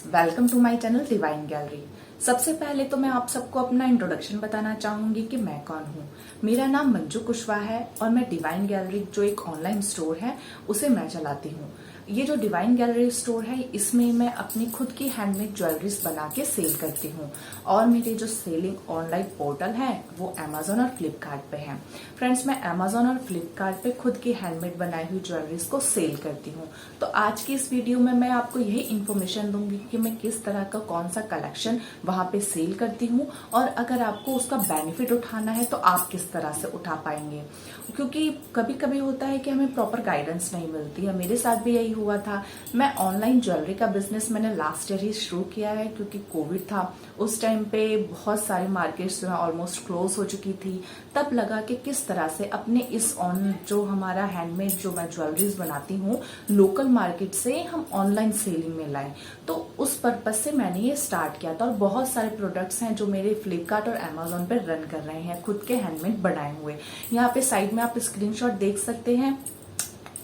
Welcome to my channel Divine Gallery. सबसे पहले तो मैं आप सबको अपना इंट्रोडक्शन बताना चाहूंगी कि मैं कौन हूँ। मेरा नाम मंजू कुशवाहा है और मैं डिवाइन गैलरी जो एक ऑनलाइन स्टोर है उसे मैं चलाती हूँ। ये जो डिवाइन गैलरी स्टोर है इसमें मैं अपनी खुद की हैंडमेड ज्वेलरीज बना के सेल करती हूँ और मेरे जो सेलिंग ऑनलाइन पोर्टल है वो अमेजोन और फ्लिपकार्ट पे है। फ्रेंड्स, मैं अमेजोन और फ्लिपकार्ट पे खुद की हैंडमेड बनाई हुई ज्वेलरीज को सेल करती हूँ। तो आज की इस वीडियो में मैं आपको यही इन्फॉर्मेशन दूंगी कि मैं किस तरह का कौन सा कलेक्शन वहां पे सेल करती हूँ और अगर आपको उसका बेनिफिट उठाना है तो आप किस तरह से उठा पाएंगे। क्योंकि कभी कभी होता है कि हमें प्रॉपर गाइडेंस नहीं मिलती है। मेरे साथ भी यही हुआ था। मैं ऑनलाइन ज्वेलरी का बिजनेस मैंने लास्ट ईयर ही शुरू किया है क्योंकि कोविड था। उस टाइम पे बहुत सारी मार्केट्स जो है ऑलमोस्ट क्लोज हो चुकी थी। तब लगा कि किस तरह से अपने इस जो हमारा हैंडमेड जो मैं ज्वेलरीज बनाती हूँ लोकल मार्केट से हम ऑनलाइन सेलिंग में लाएं। तो उस पर्पज से मैंने ये स्टार्ट किया था और बहुत सारे प्रोडक्ट्स हैं जो मेरे फ्लिपकार्ट और अमेजोन पे रन कर रहे हैं खुद के हैंडमेड बनाए हुए। यहाँ पे साइड में आप स्क्रीनशॉट देख सकते हैं।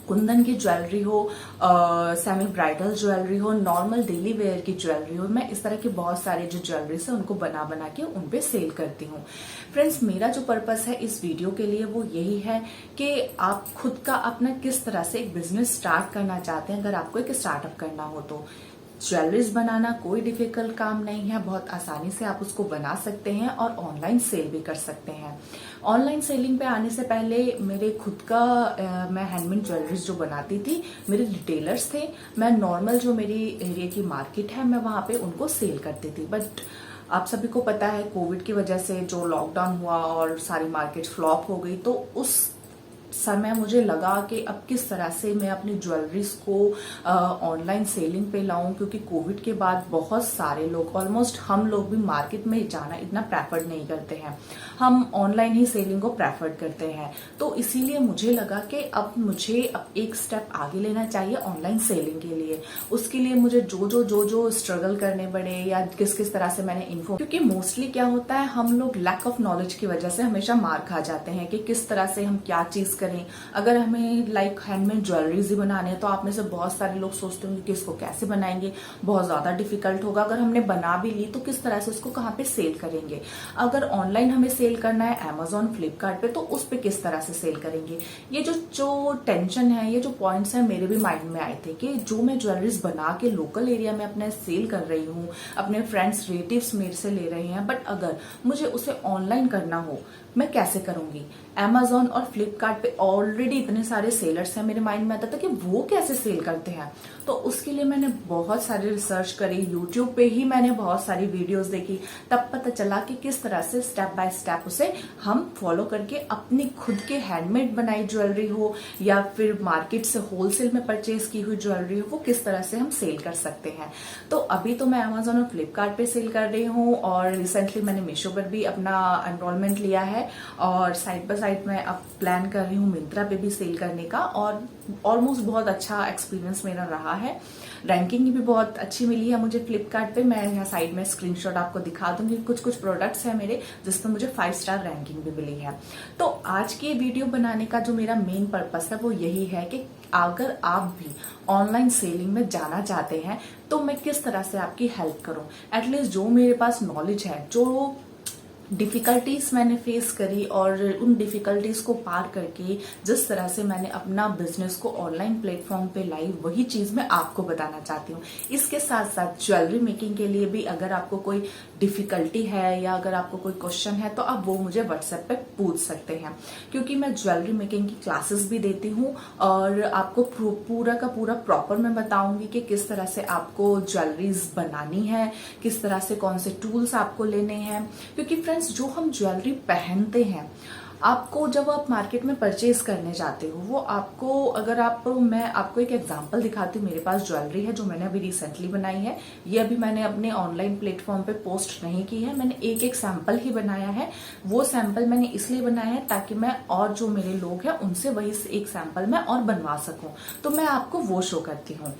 कुंदन की ज्वेलरी हो, सेमी ब्राइडल ज्वेलरी हो, नॉर्मल डेली वेयर की ज्वेलरी हो, मैं इस तरह की बहुत सारी जो ज्वेलरीज है उनको बना बना के उन पे सेल करती हूँ। फ्रेंड्स, मेरा जो पर्पस है इस वीडियो के लिए वो यही है कि आप खुद का अपना किस तरह से एक बिजनेस स्टार्ट करना चाहते हैं। अगर आपको एक स्टार्टअप करना हो तो ज्वेलरीज बनाना कोई डिफिकल्ट काम नहीं है। बहुत आसानी से आप उसको बना सकते हैं और ऑनलाइन सेल भी कर सकते हैं। ऑनलाइन सेलिंग पे आने से पहले मेरे खुद का मैं हैंडमेड ज्वेलरीज जो बनाती थी, मेरे रिटेलर्स थे। मैं नॉर्मल जो मेरी एरिया की मार्केट है मैं वहां पे उनको सेल करती थी। बट आप सभी को पता है कोविड की वजह से जो लॉकडाउन हुआ और सारी मार्केट फ्लॉप हो गई, तो उस समय मुझे लगा कि अब किस तरह से मैं अपनी ज्वेलरीज को ऑनलाइन सेलिंग पे लाऊं। क्योंकि कोविड के बाद बहुत सारे लोग, ऑलमोस्ट हम लोग भी मार्केट में जाना इतना प्रेफर नहीं करते हैं, हम ऑनलाइन ही सेलिंग को प्रेफर करते हैं। तो इसीलिए मुझे लगा कि अब मुझे एक स्टेप आगे लेना चाहिए ऑनलाइन सेलिंग के लिए। उसके लिए मुझे जो स्ट्रगल करने पड़े या किस किस तरह से मैंने इन्फो, क्योंकि मोस्टली क्या होता है हम लोग लैक ऑफ नॉलेज की वजह से हमेशा मार खा जाते हैं कि किस तरह से हम क्या चीज करें। अगर हमें लाइक हैंडमेड ज्वेलरीज ही बनाने हैं तो आप में से बहुत सारे लोग सोचते होंगे कि इसको कैसे बनाएंगे, बहुत ज्यादा डिफिकल्ट होगा। अगर हमने बना भी ली तो किस तरह से उसको कहाँ पे सेल करेंगे। अगर ऑनलाइन हमें सेल करना है अमेजोन फ्लिपकार्ट पे तो उस पे किस तरह से सेल करेंगे। ये जो टेंशन है, ये जो पॉइंट्स है मेरे भी माइंड में आए थे कि जो मैं ज्वेलरीज बना के लोकल एरिया में अपने सेल कर रही हूँ, अपने फ्रेंड्स रिलेटिव्स मेरे से ले रहे हैं, बट अगर मुझे उसे ऑनलाइन करना हो मैं कैसे करूंगी। अमेजोन और फ्लिपकार्ट पे ऑलरेडी इतने सारे सेलर्स हैं। मेरे माइंड में आता था कि वो कैसे सेल करते हैं। तो उसके लिए मैंने बहुत सारी रिसर्च करी, यूट्यूब पे ही मैंने बहुत सारी वीडियोस देखी। तब पता चला कि किस तरह से स्टेप बाय स्टेप उसे हम फॉलो करके अपनी खुद के हैंडमेड बनाई ज्वेलरी हो या फिर मार्केट से होलसेल में परचेज की हुई ज्वेलरी हो, वो किस तरह से हम सेल कर सकते हैं। तो अभी तो मैं अमेजोन और फ्लिपकार्ट पे सेल कर रही हूँ और रिसेंटली मैंने मीशो पर भी अपना एनरोलमेंट लिया है और साइड बाय साइड में अब प्लान कर रही हूँ मिंत्रा पे भी सेल करने का। और ऑलमोस्ट बहुत अच्छा एक्सपीरियंस मेरा रहा है। रैंकिंग भी बहुत अच्छी मिली है मुझे फ्लिपकार्ट पे। मैं यहाँ साइड में स्क्रीनशॉट आपको दिखा दूंगी। कुछ प्रोडक्ट्स हैं मेरे जिसमें मुझे 5 स्टार रैंकिंग भी मिली है। तो आज की वीडियो बनाने का जो मेरा मेन पर्पस है वो यही है कि अगर आप भी ऑनलाइन सेलिंग में जाना चाहते हैं तो मैं किस तरह से आपकी हेल्प करूं। एटलीस्ट जो मेरे पास नॉलेज है, जो डिफिकल्टीज मैंने फेस करी और उन डिफिकल्टीज को पार करके जिस तरह से मैंने अपना बिजनेस को ऑनलाइन प्लेटफॉर्म पे लाई, वही चीज मैं आपको बताना चाहती हूँ। इसके साथ साथ ज्वेलरी मेकिंग के लिए भी अगर आपको कोई डिफिकल्टी है या अगर आपको कोई क्वेश्चन है तो आप वो मुझे व्हाट्सएप पे पूछ सकते हैं। क्योंकि मैं ज्वेलरी मेकिंग की क्लासेस भी देती हूँ और आपको पूरा का पूरा प्रॉपर मैं बताऊंगी कि किस तरह से आपको ज्वेलरीज बनानी है, किस तरह से कौन से टूल्स आपको लेने हैं। क्योंकि फ्रेंड्स, जो हम ज्वेलरी पहनते हैं, आपको जब आप मार्केट में परचेज करने जाते हो वो आपको, अगर आप, मैं आपको एक एग्जांपल दिखाती हूँ। मेरे पास ज्वेलरी है जो मैंने अभी रिसेंटली बनाई है। ये अभी मैंने अपने ऑनलाइन प्लेटफॉर्म पे पोस्ट नहीं की है, मैंने एक सैंपल ही बनाया है। वो सैंपल मैंने इसलिए बनाया है ताकि मैं और जो मेरे लोग हैं उनसे वही एक सैंपल मैं और बनवा सकूं। तो मैं आपको वो शो करती हूँ।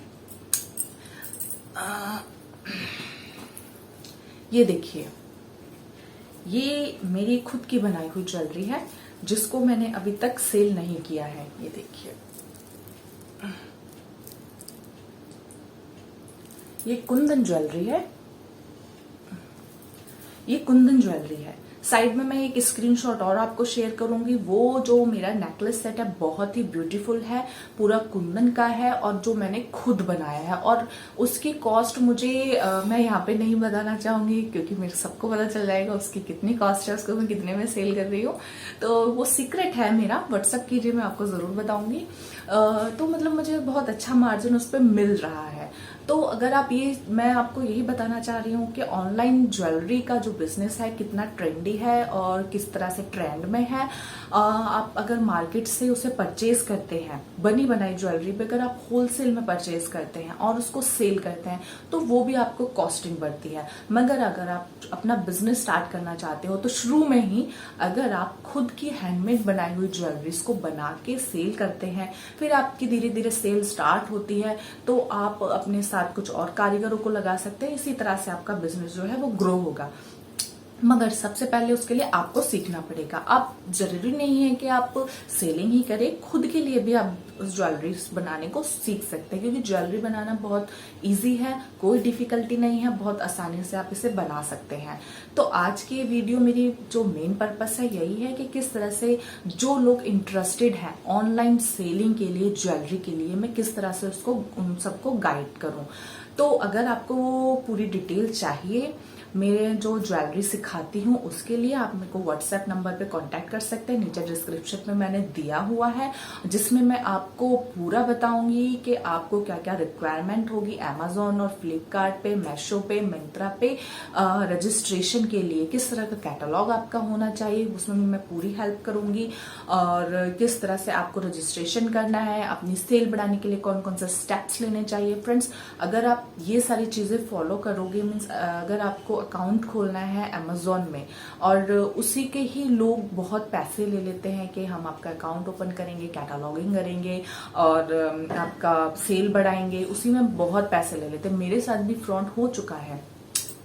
ये देखिए, ये मेरी खुद की बनाई हुई ज्वेलरी है जिसको मैंने अभी तक सेल नहीं किया है। ये देखिए, ये कुंदन ज्वेलरी है, ये कुंदन ज्वेलरी है। साइड में मैं एक स्क्रीनशॉट और आपको शेयर करूंगी। वो जो मेरा नेकलेस सेट है बहुत ही ब्यूटीफुल है, पूरा कुंदन का है और जो मैंने खुद बनाया है। और उसकी कॉस्ट मुझे मैं यहाँ पे नहीं बताना चाहूंगी क्योंकि मेरे सबको पता चल जाएगा उसकी कितनी कॉस्ट है, उसको मैं कितने में सेल कर रही हूँ। तो वो सीक्रेट है मेरा, व्हाट्सअप कीजिए, मैं आपको जरूर बताऊंगी। तो मतलब मुझे बहुत अच्छा मार्जिन उस पर मिल रहा है। तो अगर आप ये, मैं आपको यही बताना चाह रही हूँ कि ऑनलाइन ज्वेलरी का जो बिजनेस है कितना ट्रेंडी है और किस तरह से ट्रेंड में है। आप अगर मार्केट से उसे परचेज करते हैं, बनी बनाई ज्वेलरी पे अगर आप होलसेल में परचेज करते हैं और उसको सेल करते हैं तो वो भी आपको कॉस्टिंग बढ़ती है। मगर अगर आप अपना बिजनेस स्टार्ट करना चाहते हो तो शुरू में ही अगर आप खुद की हैंडमेड बनाई हुई ज्वेलरीज को बना के सेल करते हैं, फिर आपकी धीरे धीरे सेल स्टार्ट होती है तो आप अपने साथ कुछ और कारीगरों को लगा सकते हैं। इसी तरह से आपका बिजनेस जो है वो ग्रो होगा। मगर सबसे पहले उसके लिए आपको सीखना पड़ेगा। आप जरूरी नहीं है कि आप सेलिंग ही करें, खुद के लिए भी आप ज्वेलरी बनाने को सीख सकते हैं क्योंकि ज्वेलरी बनाना बहुत इजी है, कोई डिफिकल्टी नहीं है, बहुत आसानी से आप इसे बना सकते हैं। तो आज की वीडियो मेरी जो मेन पर्पस है यही है कि किस तरह से जो लोग इंटरेस्टेड हैं ऑनलाइन सेलिंग के लिए, ज्वेलरी के लिए, मैं किस तरह से उसको उन सबको गाइड करूं। तो अगर आपको वो पूरी डिटेल चाहिए मेरे जो ज्वेलरी सिखाती हूँ उसके लिए, आप मेरे को व्हाट्सएप नंबर पे कांटेक्ट कर सकते हैं। नीचे डिस्क्रिप्शन में मैंने दिया हुआ है जिसमें मैं आपको पूरा बताऊंगी कि आपको क्या क्या रिक्वायरमेंट होगी अमेजोन और फ्लिपकार्ट पे, मीशो पे, मिंत्रा पे रजिस्ट्रेशन के लिए किस तरह का कैटलॉग आपका होना चाहिए, उसमें मैं पूरी हेल्प करूंगी। और किस तरह से आपको रजिस्ट्रेशन करना है, अपनी सेल बढ़ाने के लिए कौन कौन से स्टेप्स लेने चाहिए। फ्रेंड्स, अगर आप ये सारी चीजें फॉलो करोगे, मीन्स अगर आपको अकाउंट खोलना है अमेजोन में और उसी के ही लोग बहुत पैसे ले लेते हैं कि हम आपका अकाउंट ओपन करेंगे, कैटलॉगिंग करेंगे और आपका सेल बढ़ाएंगे, उसी में बहुत पैसे ले लेते हैं। मेरे साथ भी फ्रॉड हो चुका है,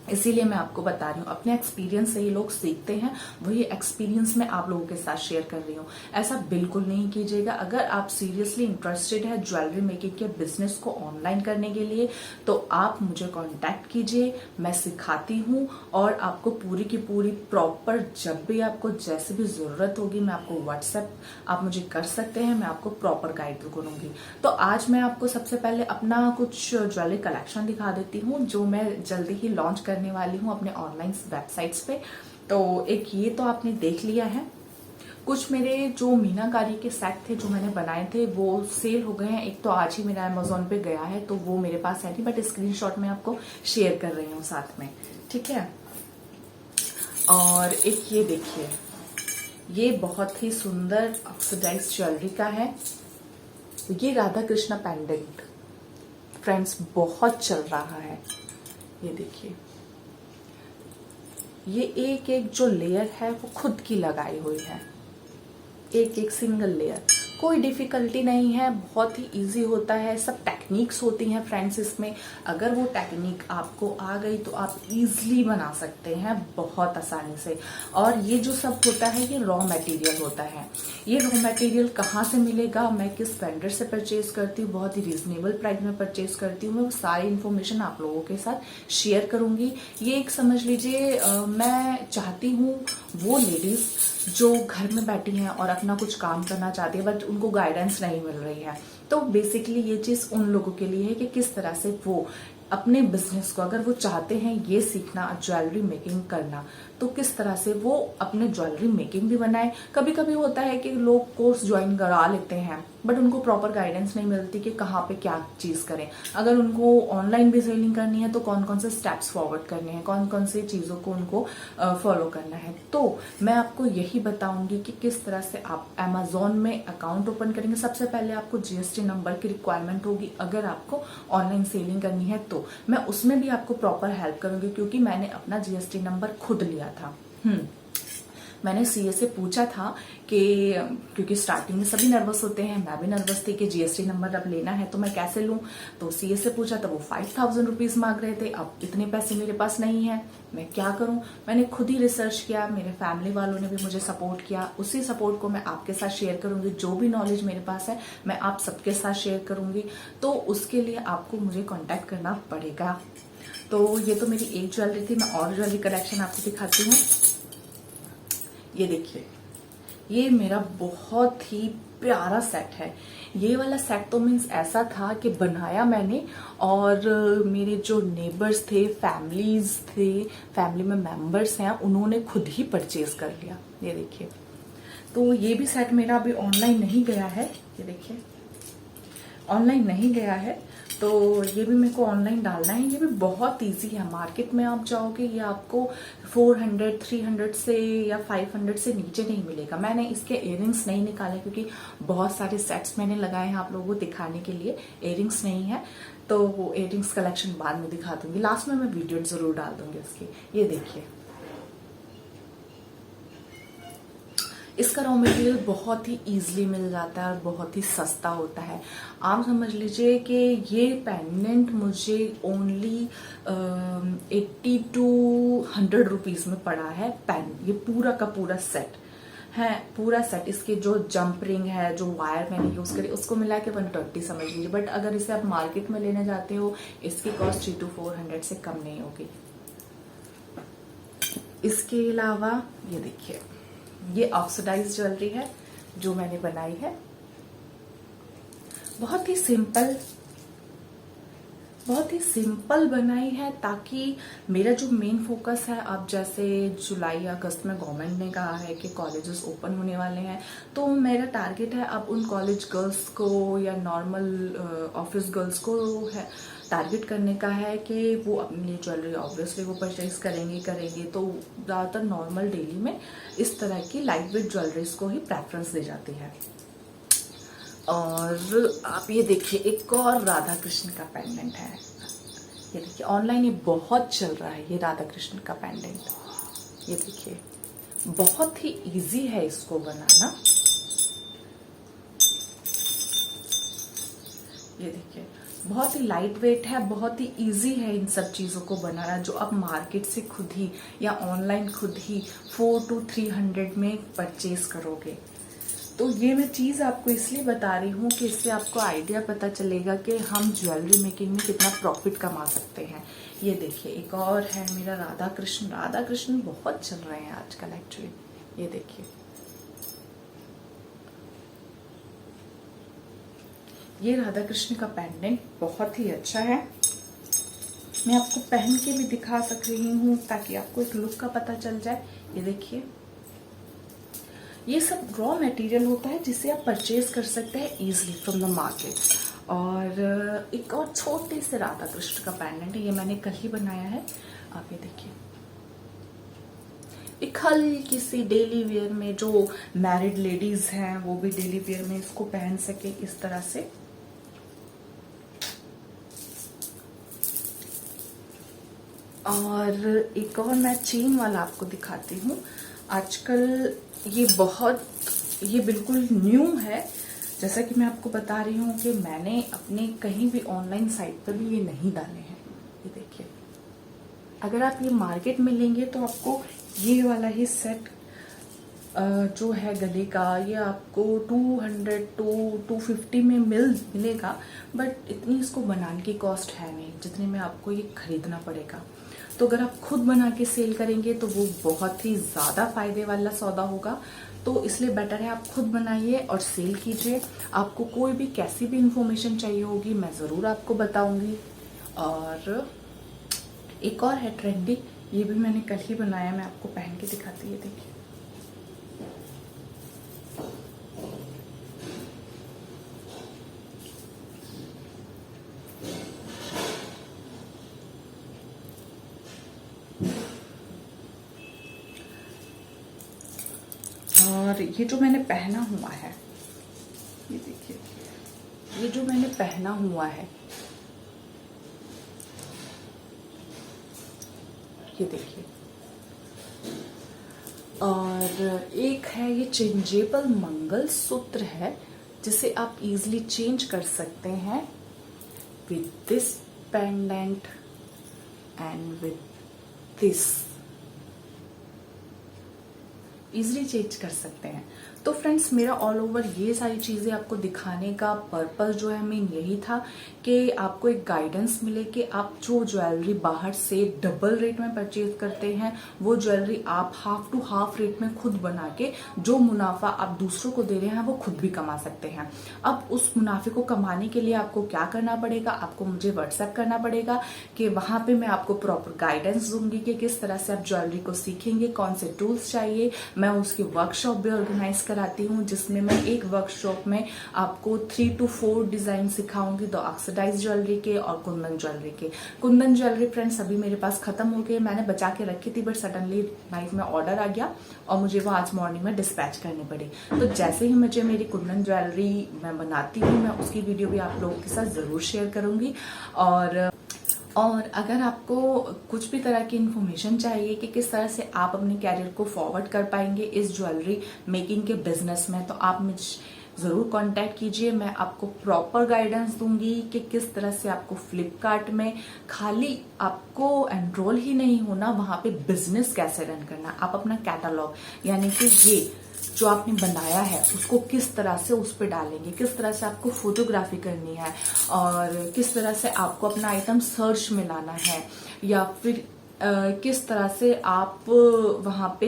इसीलिए मैं आपको बता रही हूँ। अपने एक्सपीरियंस से ही लोग सीखते हैं, वही एक्सपीरियंस मैं आप लोगों के साथ शेयर कर रही हूँ। ऐसा बिल्कुल नहीं कीजिएगा। अगर आप सीरियसली इंटरेस्टेड है ज्वेलरी मेकिंग के बिजनेस को ऑनलाइन करने के लिए तो आप मुझे कांटेक्ट कीजिए, मैं सिखाती हूँ और आपको पूरी की पूरी प्रॉपर, जब भी आपको जैसे भी जरूरत होगी मैं आपको व्हाट्सएप आप मुझे कर सकते हैं, मैं आपको प्रॉपर गाइड करूंगी। तो आज मैं आपको सबसे पहले अपना कुछ ज्वेलरी कलेक्शन दिखा देती हूँ जो मैं जल्दी ही लॉन्च करने वाली हूँ अपने ऑनलाइन वेबसाइट्स पे। तो एक ये तो आपने देख लिया है। कुछ मेरे जो मीनाकारी के सेट थे जो मैंने बनाए थे वो सेल हो गए हैं। एक तो आज ही मेरा अमेजोन पे गया है तो वो मेरे पास है नहीं, बट स्क्रीनशॉट में आपको शेयर कर रही हूँ साथ में, ठीक है। और एक ये देखिए, ये बहुत ही सुंदर ऑक्सीडाइज ज्वेलरी का है। ये राधा कृष्णा पेंडेंट फ्रेंड्स बहुत चल रहा है। ये देखिए, ये एक एक जो लेयर है वो खुद की लगाई हुई है, एक एक सिंगल लेयर, कोई डिफिकल्टी नहीं है, बहुत ही इजी होता है। सब टेक्निक्स होती हैं फ्रेंड्स इसमें। अगर वो टेक्निक आपको आ गई तो आप इजीली बना सकते हैं बहुत आसानी से। और ये जो सब होता है ये रॉ मटेरियल होता है। ये रॉ मटेरियल कहाँ से मिलेगा, मैं किस वेंडर से परचेज करती हूँ, बहुत ही रीजनेबल प्राइस में परचेज करती हूँ, मैं वो सारी इन्फॉर्मेशन आप लोगों के साथ शेयर करूंगी। ये एक समझ लीजिए, मैं चाहती हूँ वो लेडीज जो घर में बैठी हैं और अपना कुछ काम करना चाहती है बट उनको गाइडेंस नहीं मिल रही है, तो बेसिकली ये चीज उन लोगों के लिए है कि किस तरह से वो अपने बिजनेस को, अगर वो चाहते हैं ये सीखना ज्वेलरी मेकिंग करना, तो किस तरह से वो अपने ज्वेलरी मेकिंग भी बनाए। कभी कभी होता है कि लोग कोर्स ज्वाइन करा लेते हैं बट उनको प्रॉपर गाइडेंस नहीं मिलती कि कहाँ पे क्या चीज करें। अगर उनको ऑनलाइन भी सेलिंग करनी है तो कौन कौन से स्टेप्स फॉरवर्ड करने हैं, कौन कौन सी चीजों को उनको फॉलो करना है। तो मैं आपको यही बताऊंगी कि किस तरह से आप अमेजोन में अकाउंट ओपन करेंगे। सबसे पहले आपको जीएसटी नंबर की रिक्वायरमेंट होगी अगर आपको ऑनलाइन सेलिंग करनी है, तो मैं उसमें भी आपको प्रॉपर हेल्प करूंगी क्योंकि मैंने अपना जीएसटी नंबर खुद लिया था। मैंने सीए से पूछा था कि क्योंकि स्टार्टिंग में सभी नर्वस होते हैं, मैं भी नर्वस थी कि जीएसटी नंबर अब लेना है तो मैं कैसे लूं। तो सीए से पूछा तो वो 5000 रुपीज मांग रहे थे। अब इतने पैसे मेरे पास नहीं है, मैं क्या करूं। मैंने खुद ही रिसर्च किया, मेरे फैमिली वालों ने भी मुझे सपोर्ट किया। उसी सपोर्ट को मैं आपके साथ शेयर करूंगी। जो भी नॉलेज मेरे पास है मैं आप सबके साथ शेयर करूंगी। तो उसके लिए आपको मुझे कॉन्टेक्ट करना पड़ेगा। तो ये तो मेरी एक ज्वेलरी थी। मैं और ज्वेलरी कलेक्शन आपको दिखाती हूँ। ये देखिए, ये मेरा बहुत ही प्यारा सेट है। ये वाला सेट तो मीन्स ऐसा था कि बनाया मैंने और मेरे जो नेबर्स थे, फैमिली में मेंबर्स हैं, उन्होंने खुद ही परचेज कर लिया। ये देखिए, तो ये भी सेट मेरा अभी ऑनलाइन नहीं गया है। ये देखिए, ऑनलाइन नहीं गया है, तो ये भी मेरे को ऑनलाइन डालना है। ये भी बहुत इजी है। मार्केट में आप जाओगे ये आपको 400, 300 से या 500 से नीचे नहीं मिलेगा। मैंने इसके इयररिंग्स नहीं निकाले क्योंकि बहुत सारे सेट्स मैंने लगाए हैं आप लोगों को दिखाने के लिए। इयररिंग्स नहीं है तो वो इयररिंग्स कलेक्शन बाद में दिखा दूंगी। लास्ट में मैं वीडियो जरूर डाल दूंगी इसकी। ये देखिए, इसका रॉ मटेरियल बहुत ही इजीली मिल जाता है और बहुत ही सस्ता होता है। आप समझ लीजिए कि ये पेंडेंट मुझे ओनली 80 to 100 रुपीज में पड़ा है। पेन ये पूरा का पूरा सेट है, पूरा सेट। इसके जो जंप रिंग है, जो वायर मैंने यूज करी, उसको मिला के 120 समझ लीजिए। बट अगर इसे आप मार्केट में लेने जाते हो इसकी कॉस्ट 300 to 400 से कम नहीं होगी। इसके अलावा ये देखिए, ये ऑक्सीडाइज ज्वेलरी है जो मैंने बनाई है। बहुत ही सिंपल बनाई है ताकि मेरा जो मेन फोकस है, अब जैसे जुलाई अगस्त में गवर्नमेंट ने कहा है कि कॉलेजेस ओपन होने वाले हैं, तो मेरा टारगेट है अब उन कॉलेज गर्ल्स को या नॉर्मल ऑफिस गर्ल्स को है टारगेट करने का है कि वो अपने लिए ज्वेलरी ऑब्वियसली वो परचेज करेंगे। तो ज़्यादातर नॉर्मल डेली में इस तरह की लाइट वेट ज्वेलरीज को ही प्रेफरेंस दी जाती है। और आप ये देखिए, एक और राधा कृष्ण का पेंडेंट है। ये देखिए, ऑनलाइन ये बहुत चल रहा है, ये राधा कृष्ण का पेंडेंट। ये देखिए, बहुत ही इजी है इसको बनाना। ये देखिए, बहुत ही लाइट वेट है, बहुत ही इजी है इन सब चीज़ों को बनाना, जो आप मार्केट से खुद ही या ऑनलाइन खुद ही 400 to 300 में परचेज करोगे। तो ये मैं चीज़ आपको इसलिए बता रही हूँ कि इससे आपको आइडिया पता चलेगा कि हम ज्वेलरी मेकिंग में कितना प्रॉफिट कमा सकते हैं। ये देखिए, एक और है मेरा राधा कृष्ण बहुत चल रहे हैं आजकल एक्चुअली। ये देखिए, ये राधा कृष्ण का पेंडेंट बहुत ही अच्छा है। मैं आपको पहन के भी दिखा सक रही हूँ ताकि आपको एक लुक का पता चल जाए। ये देखिए, ये सब रॉ मटेरियल होता है जिसे आप परचेज कर सकते हैं इजीली फ्रॉम द मार्केट। और एक और छोटे से राधा कृष्ण का पेंडेंट है, ये मैंने कल ही बनाया है। आप ये देखिए, एक हल्की सी डेली वेयर में, जो मैरिड लेडीज हैं वो भी डेली वेयर में इसको पहन सके इस तरह से। और एक और मैं चेन वाला आपको दिखाती हूँ। आजकल ये बिल्कुल न्यू है। जैसा कि मैं आपको बता रही हूँ कि मैंने अपने कहीं भी ऑनलाइन साइट पर भी ये नहीं डाले हैं। ये देखिए, अगर आप ये मार्केट में लेंगे तो आपको ये वाला ही सेट जो है गले का, ये आपको 200 to 250 में मिलेगा। बट इतनी इसको बनाने की कॉस्ट है नहीं जितने में आपको ये खरीदना पड़ेगा। तो अगर आप खुद बना के सेल करेंगे तो वो बहुत ही ज़्यादा फायदे वाला सौदा होगा। तो इसलिए बेटर है आप खुद बनाइए और सेल कीजिए। आपको कोई भी कैसी भी इंफॉर्मेशन चाहिए होगी मैं ज़रूर आपको बताऊंगी। और एक और है ट्रेंडी, ये भी मैंने कल ही बनाया, मैं आपको पहन के दिखाती है। देखिए, और ये जो मैंने पहना हुआ है, ये देखिए, ये जो मैंने पहना हुआ है, ये देखिए, और एक है ये चेंजेबल मंगलसूत्र है, जिसे आप इजीली चेंज कर सकते हैं with this pendant and with this, easily change कर सकते हैं। तो फ्रेंड्स, मेरा ऑल ओवर ये सारी चीज़ें आपको दिखाने का पर्पस जो है मेन यही था कि आपको एक गाइडेंस मिले कि आप जो ज्वेलरी बाहर से डबल रेट में परचेज करते हैं, वो ज्वेलरी आप हाफ टू हाफ रेट में खुद बना के जो मुनाफा आप दूसरों को दे रहे हैं वो खुद भी कमा सकते हैं। अब उस मुनाफे को कमाने के लिए आपको क्या करना पड़ेगा, आपको मुझे व्हाट्सएप करना पड़ेगा कि वहां पे मैं आपको प्रॉपर गाइडेंस दूंगी कि किस तरह से आप ज्वेलरी को सीखेंगे, कौन से टूल्स चाहिए। मैं उसकी वर्कशॉप भी ऑर्गेनाइज कराती हूँ, जिसमें मैं एक वर्कशॉप में आपको 3 to 4 डिजाइन सिखाऊंगी, तो ऑक्सीडाइज ज्वेलरी के और कुंदन ज्वेलरी के। कुंदन ज्वेलरी फ्रेंड्स अभी मेरे पास खत्म हो गई, मैंने बचा के रखी थी, बट सडनली नाइट में ऑर्डर आ गया और मुझे वो आज मॉर्निंग में डिस्पैच करनी पड़ी। तो जैसे ही मुझे मेरी कुंदन ज्वेलरी मैं बनाती हूँ, मैं उसकी वीडियो भी आप लोगों के साथ जरूर शेयर करूंगी। और अगर आपको कुछ भी तरह की इन्फॉर्मेशन चाहिए कि किस तरह से आप अपने कैरियर को फॉरवर्ड कर पाएंगे इस ज्वेलरी मेकिंग के बिजनेस में, तो आप मुझे जरूर कांटेक्ट कीजिए। मैं आपको प्रॉपर गाइडेंस दूंगी कि किस तरह से आपको फ्लिपकार्ट में खाली आपको एनरोल ही नहीं होना, वहां पे बिजनेस कैसे रन करना, आप अपना कैटलॉग यानी कि ये जो आपने बनाया है उसको किस तरह से उस पर डालेंगे, किस तरह से आपको फोटोग्राफी करनी है और किस तरह से आपको अपना आइटम सर्च में लाना है, या फिर किस तरह से आप वहां पे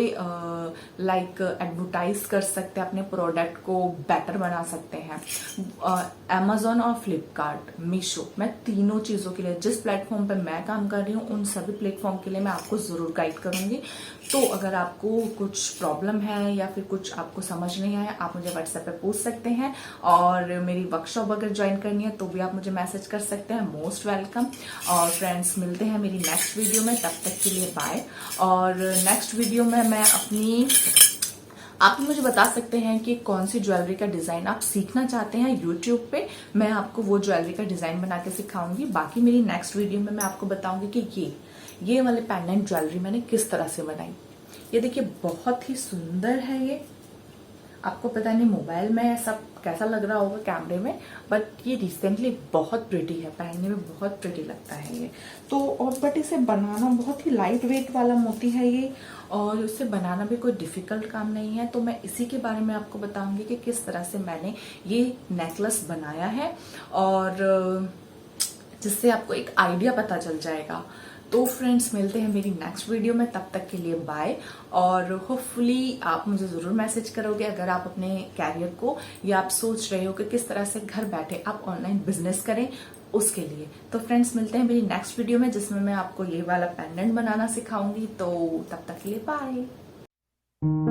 लाइक एडवर्टाइज कर सकते हैं, अपने प्रोडक्ट को बेटर बना सकते हैं। Amazon और फ्लिपकार्ट, मीशो, मैं तीनों चीजों के लिए जिस प्लेटफॉर्म पे मैं काम कर रही हूँ उन सभी प्लेटफॉर्म के लिए मैं आपको जरूर गाइड करूंगी। तो अगर आपको कुछ प्रॉब्लम है या फिर कुछ आपको समझ नहीं आया, आप मुझे व्हाट्सएप पे पूछ सकते हैं, और मेरी वर्कशॉप अगर ज्वाइन करनी है तो भी आप मुझे मैसेज कर सकते हैं, मोस्ट वेलकम। और फ्रेंड्स, मिलते हैं मेरी नेक्स्ट वीडियो में, तब तक के लिए बाय। और नेक्स्ट वीडियो में मैं आप मुझे बता सकते हैं कि कौन सी ज्वेलरी का डिजाइन आप सीखना चाहते हैं यूट्यूब पे, मैं आपको वो ज्वेलरी का डिजाइन बना के सिखाऊंगी। बाकी मेरी नेक्स्ट वीडियो में मैं आपको बताऊंगी कि ये वाले पेंडेंट ज्वेलरी मैंने किस तरह से बनाई। ये देखिए, बहुत ही सुंदर है ये। आपको पता नहीं मोबाइल में सब कैसा लग रहा होगा कैमरे में, बट ये रिसेंटली बहुत प्रिटी है, पहनने में बहुत प्रिटी लगता है ये तो। और बट इसे बनाना बहुत ही लाइट वेट वाला मोती है ये, और इसे बनाना भी कोई डिफिकल्ट काम नहीं है। तो मैं इसी के बारे में आपको बताऊंगी कि किस तरह से मैंने ये नेकलेस बनाया है, और जिससे आपको एक आइडिया पता चल जाएगा। तो फ्रेंड्स, मिलते हैं मेरी नेक्स्ट वीडियो में, तब तक के लिए बाय। और होपफुली आप मुझे जरूर मैसेज करोगे अगर आप अपने कैरियर को, या आप सोच रहे हो कि किस तरह से घर बैठे आप ऑनलाइन बिजनेस करें उसके लिए। तो फ्रेंड्स, मिलते हैं मेरी नेक्स्ट वीडियो में, जिसमें मैं आपको ये वाला पेंडेंट बनाना सिखाऊंगी। तो तब तक के लिए बाय।